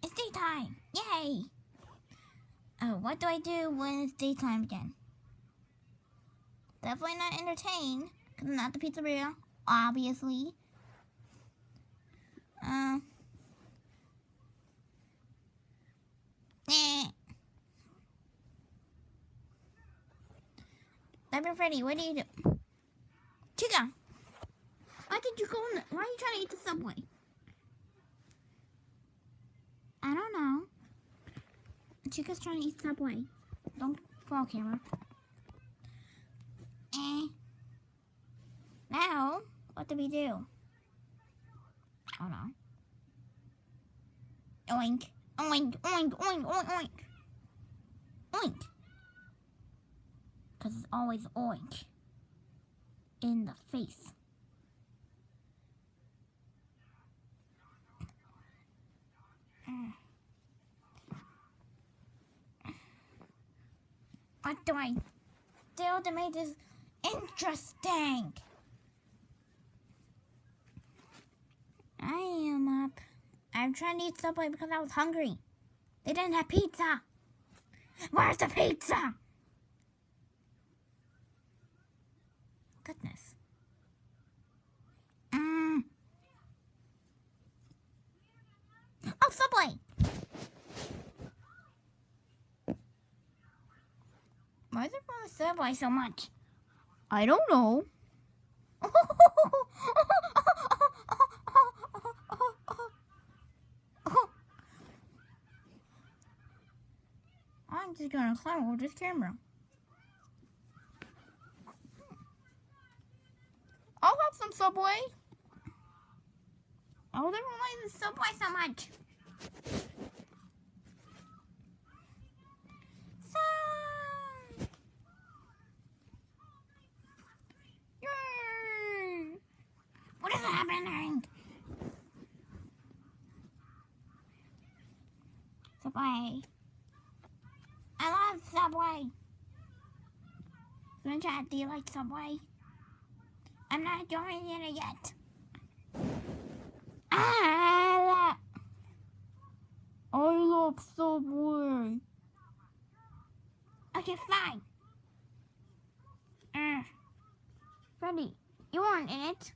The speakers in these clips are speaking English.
It's daytime! Yay! Oh, what do I do when it's daytime again? Definitely not entertain, because I'm not the pizzeria, obviously. Baby Freddy, what do you do? Chica! Why did you go in why are you trying to eat the Subway? I don't know. Chica's trying to eat Subway. Don't fall, camera. Now, what do we do? Hold on. Oink. Oink, oink, oink, oink, oink. Oink. Because it's always oink. In the face. What do I do to make this interesting? I am up. I'm trying to eat Subway because I was hungry. They didn't have pizza. Where's the pizza? Goodness. Oh, Subway! Why is it from the Subway so much? I don't know. I'm just gonna climb over this camera. I'll have some Subway. I will never like the Subway so much. Yay! What is happening? Subway. I love Subway. Chat, do you like Subway? I'm not joining it yet. I love Subway. Okay, fine. Freddy, you aren't in it.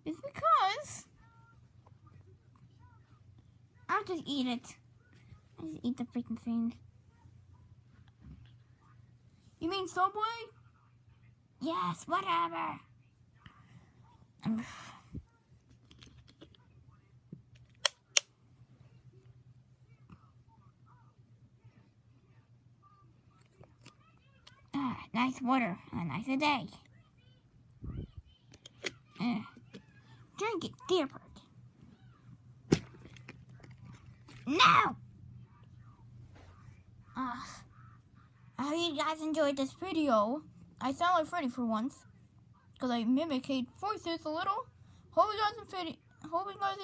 It's because I'll just eat it. I just eat the freaking thing. You mean Subway? Yes, whatever. Nice water, a nice day. Drink it, dear bird. No! I hope you guys enjoyed this video. I sound like Freddy for once, because I mimicked voices a little. Hope you guys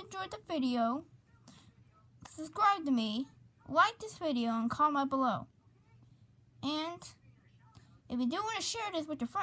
enjoyed the video. Subscribe to me, like this video, and comment below. And if you do want to share this with your friends,